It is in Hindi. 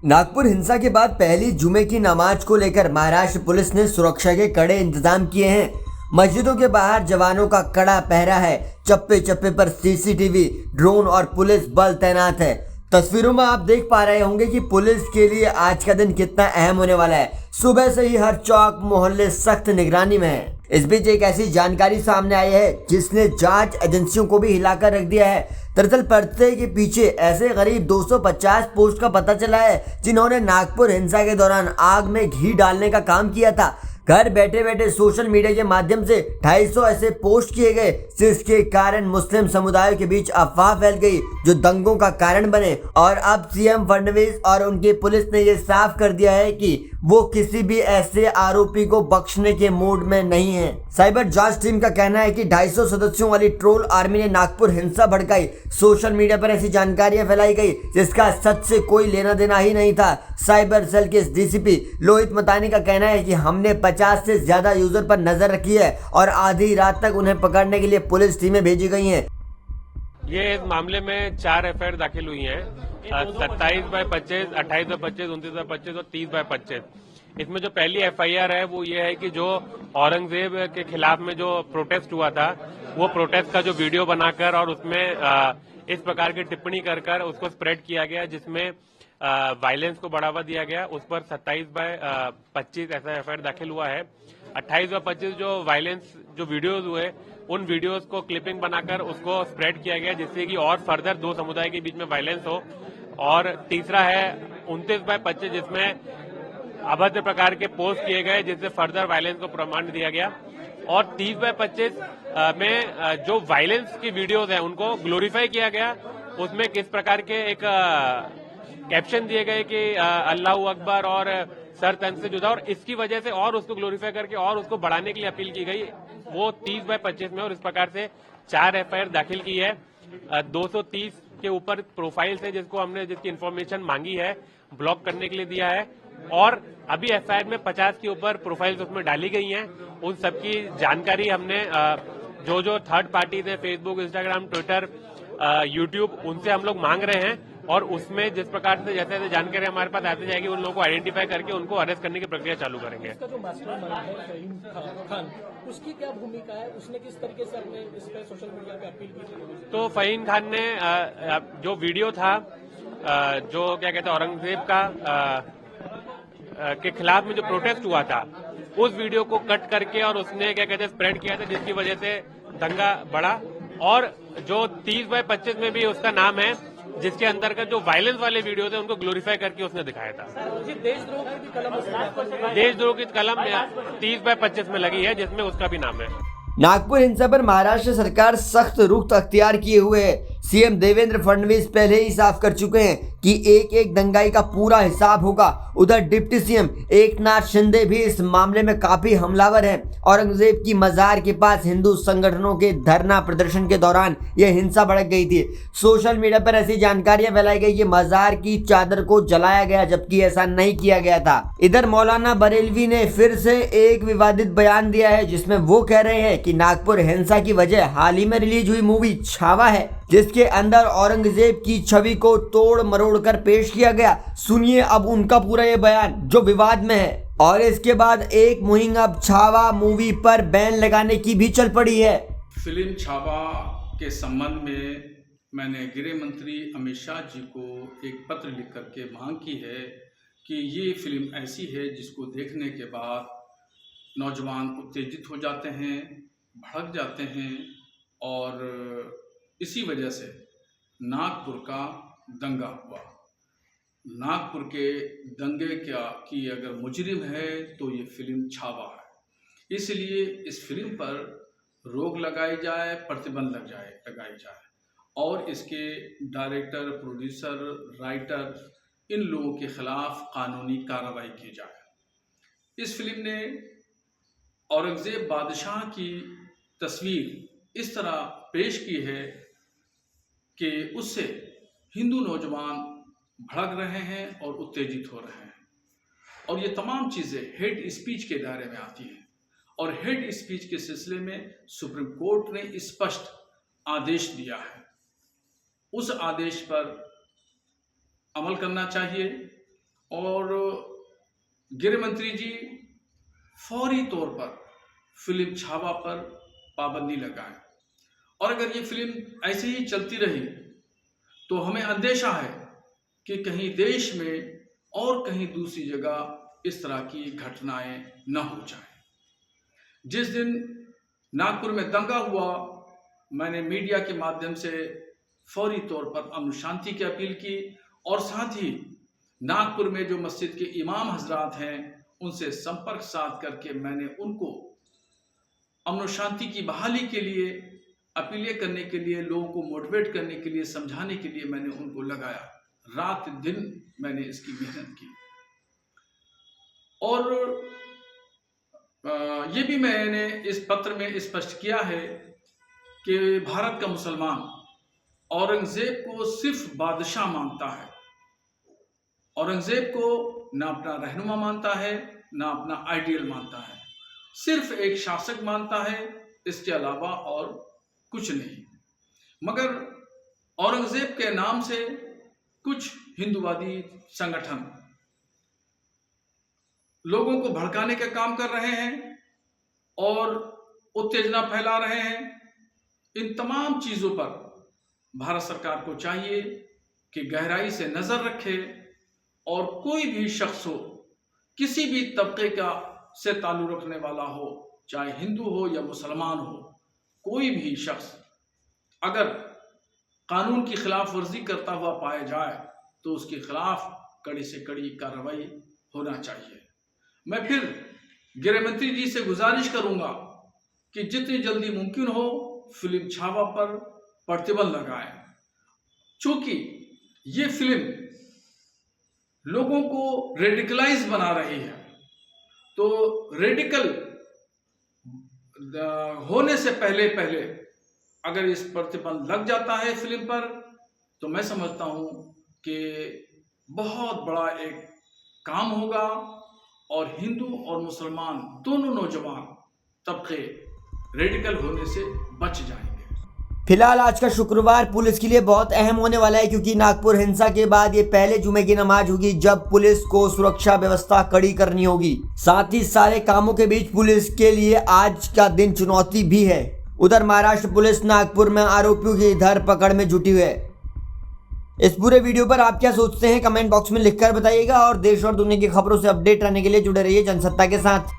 नागपुर हिंसा के बाद पहली जुमे की नमाज को लेकर महाराष्ट्र पुलिस ने सुरक्षा के कड़े इंतजाम किए हैं। मस्जिदों के बाहर जवानों का कड़ा पहरा है। चप्पे चप्पे पर सीसीटीवी, ड्रोन और पुलिस बल तैनात है। तस्वीरों में आप देख पा रहे होंगे कि पुलिस के लिए आज का दिन कितना अहम होने वाला है। सुबह से ही हर चौक मोहल्ले सख्त निगरानी में है। इस बीच एक ऐसी जानकारी सामने आई है जिसने जांच एजेंसियों को भी हिलाकर रख दिया है। दरअसल पर्दे के पीछे ऐसे करीब 250 पोस्ट का पता चला है जिन्होंने नागपुर हिंसा के दौरान आग में घी डालने का काम किया था। घर बैठे बैठे सोशल मीडिया के माध्यम से 250 ऐसे पोस्ट किए गए जिसके कारण मुस्लिम समुदाय के बीच अफवाह फैल गई जो दंगों का कारण बने। और अब सीएम फडणवीस और उनकी पुलिस ने ये साफ कर दिया है कि वो किसी भी ऐसे आरोपी को बख्शने के मूड में नहीं है। साइबर जांच टीम का कहना है कि 250 सदस्यों वाली ट्रोल आर्मी ने नागपुर हिंसा भड़काई। सोशल मीडिया पर ऐसी जानकारियां फैलाई गई जिसका सच से कोई लेना देना ही नहीं था। साइबर सेल के डीसीपी लोहित मतानी का कहना है कि हमने 50 से ज्यादा यूजर पर नजर रखी है और आधी रात तक उन्हें पकड़ने के लिए पुलिस टीमें भेजी गई हैं। ये इस मामले में 4 एफआईआर दाखिल हुई हैं। 27/25, 28/25, 29/25 और 30/25। इसमें जो पहली एफआईआर है वो ये है कि जो औरंगजेब के खिलाफ में जो प्रोटेस्ट हुआ था वो प्रोटेस्ट का जो वीडियो बनाकर और उसमें इस प्रकार की टिप्पणी कर कर उसको स्प्रेड किया गया जिसमें वायलेंस को बढ़ावा दिया गया। उस पर 27/25 ऐसा एफआईआर दाखिल हुआ है। 28/25 जो वायलेंस जो वीडियोज हुए उन वीडियोस को क्लिपिंग बनाकर उसको स्प्रेड किया गया जिससे कि और फर्दर दो समुदाय के बीच में वायलेंस हो। और तीसरा है 29/25 जिसमें अभद्र प्रकार के पोस्ट किए गए जिससे फर्दर वायलेंस को प्रमाण दिया गया। और 30/25 में जो वायलेंस की वीडियोज हैं उनको ग्लोरीफाई किया गया। उसमें किस प्रकार के एक कैप्शन दिए गए कि अल्लाह अकबर और सर तन से जुदा, और इसकी वजह से और उसको ग्लोरीफाई करके और उसको बढ़ाने के लिए अपील की गई। वो 30/25 में और इस प्रकार से 4 एफआईआर दाखिल की है। 230 के ऊपर प्रोफाइल्स है जिसकी इंफॉर्मेशन मांगी है ब्लॉक करने के लिए दिया है। और अभी एफआईआर में 50 के ऊपर प्रोफाइल्स उसमें डाली गई हैं। उन सबकी जानकारी हमने जो थर्ड पार्टीज है फेसबुक, इंस्टाग्राम, ट्विटर, यूट्यूब, उनसे हम लोग मांग रहे हैं। और उसमें जिस प्रकार से जैसे जैसे जानकारी हमारे पास आती जाएगी उन लोगों को आइडेंटिफाई करके उनको अरेस्ट करने की प्रक्रिया चालू करेंगे। इसका जो मास्टरमाइंड है फहीम खान, उसकी क्या भूमिका है? उसने किस तरीके से अपने इस पे सोशल मीडिया पे अपील की थी? तो फहीम खान ने जो वीडियो था जो क्या कहते हैं औरंगजेब का के खिलाफ में जो प्रोटेस्ट हुआ था उस वीडियो को कट करके और उसने क्या कहते हैं स्प्रेड किया था जिसकी वजह से दंगा बढ़ा। और जो 30/25 में भी उसका नाम है जिसके अंतर्गत जो वायलेंस वाले वीडियो थे उनको ग्लोरीफाई करके उसने दिखाया था। देशद्रोह की भी कलम देशद्रोह की कलम 30/25 में लगी है जिसमें उसका भी नाम है। नागपुर हिंसा पर महाराष्ट्र सरकार सख्त रुख अख्तियार किए हुए है। सीएम देवेंद्र फडणवीस पहले ही साफ कर चुके हैं कि एक एक दंगाई का पूरा हिसाब होगा। उधर डिप्टी सीएम एकनाथ शिंदे भी इस मामले में काफी हमलावर हैं। औरंगजेब की मजार के पास हिंदू संगठनों के धरना प्रदर्शन के दौरान यह हिंसा भड़क गई थी। सोशल मीडिया पर ऐसी जानकारियां फैलाई गई कि मजार की चादर को जलाया गया जबकि ऐसा नहीं किया गया था। इधर मौलाना बरेलवी ने फिर से एक विवादित बयान दिया है जिसमें वो कह रहे हैं कि नागपुर हिंसा की वजह हाल ही में रिलीज हुई मूवी छावा है जिसके अंदर औरंगजेब की छवि को तोड़ मरोड़ कर पेश किया गया। सुनिए अब उनका पूरा ये बयान जो विवाद में है। और इसके बाद एक मुहिम अब छावा मूवी पर बैन लगाने की भी चल पड़ी है। फिल्म छावा के संबंध में मैंने गृह मंत्री अमित शाह जी को एक पत्र लिख करके मांग की है कि ये फिल्म ऐसी है जिसको देखने के बाद नौजवान उत्तेजित हो जाते हैं, भड़क जाते हैं और इसी वजह से नागपुर का दंगा हुआ। नागपुर के दंगे की अगर मुजरिम है तो ये फिल्म छावा है। इसलिए इस फिल्म पर रोक लगाई जाए, प्रतिबंध लगाई जाए और इसके डायरेक्टर, प्रोड्यूसर, राइटर, इन लोगों के खिलाफ कानूनी कार्रवाई की जाए। इस फिल्म ने औरंगजेब बादशाह की तस्वीर इस तरह पेश की है कि उससे हिंदू नौजवान भड़क रहे हैं और उत्तेजित हो रहे हैं। और ये तमाम चीज़ें हेट स्पीच के दायरे में आती हैं। और हेट स्पीच के सिलसिले में सुप्रीम कोर्ट ने स्पष्ट आदेश दिया है। उस आदेश पर अमल करना चाहिए और गृह मंत्री जी फौरी तौर पर फिल्म छावा पर पाबंदी लगाएं। और अगर ये फिल्म ऐसे ही चलती रही तो हमें अंदेशा है कि कहीं देश में और कहीं दूसरी जगह इस तरह की घटनाएं न हो जाएं। जिस दिन नागपुर में दंगा हुआ, मैंने मीडिया के माध्यम से फौरी तौर पर अमन शांति की अपील की और साथ ही नागपुर में जो मस्जिद के इमाम हजरात हैं उनसे संपर्क साध करके मैंने उनको अमन शांति की बहाली के लिए अपीलें करने के लिए, लोगों को मोटिवेट करने के लिए, समझाने के लिए मैंने उनको लगाया। रात दिन मैंने इसकी मेहनत की। और ये भी मैंने इस पत्र में स्पष्ट किया है कि भारत का मुसलमान औरंगजेब को सिर्फ बादशाह मानता है। औरंगजेब को ना अपना रहनुमा मानता है, ना अपना आइडियल मानता है, सिर्फ एक शासक मानता है, इसके अलावा और कुछ नहीं। मगर औरंगजेब के नाम से कुछ हिंदूवादी संगठन लोगों को भड़काने का काम कर रहे हैं और उत्तेजना फैला रहे हैं। इन तमाम चीजों पर भारत सरकार को चाहिए कि गहराई से नजर रखे और कोई भी शख्स हो, किसी भी तबके का से ताल्लुक रखने वाला हो, चाहे हिंदू हो या मुसलमान हो, कोई भी शख्स अगर कानून की खिलाफ वर्जी करता हुआ पाया जाए तो उसके खिलाफ कड़ी से कड़ी कार्रवाई होना चाहिए। मैं फिर गृह मंत्री जी से गुजारिश करूंगा कि जितनी जल्दी मुमकिन हो फिल्म छावा पर प्रतिबंध लगाएं, क्योंकि ये फिल्म लोगों को रेडिकलाइज बना रही है। तो रेडिकल होने से पहले अगर इस प्रतिबंध लग जाता है फिल्म पर तो मैं समझता हूं कि बहुत बड़ा एक काम होगा और हिंदू और मुसलमान दोनों नौजवान तबके रेडिकल होने से बच जाएंगे। फिलहाल आज का शुक्रवार पुलिस के लिए बहुत अहम होने वाला है, क्योंकि नागपुर हिंसा के बाद ये पहले जुमे की नमाज होगी जब पुलिस को सुरक्षा व्यवस्था कड़ी करनी होगी। साथ ही सारे कामों के बीच पुलिस के लिए आज का दिन चुनौती भी है। उधर महाराष्ट्र पुलिस नागपुर में आरोपियों की धरपकड़ में जुटी हुई है। इस पूरे वीडियो पर आप क्या सोचते हैं कमेंट बॉक्स में लिखकर बताइएगा और देश और दुनिया की खबरों से अपडेट रहने के लिए जुड़े रहिए जनसत्ता के साथ।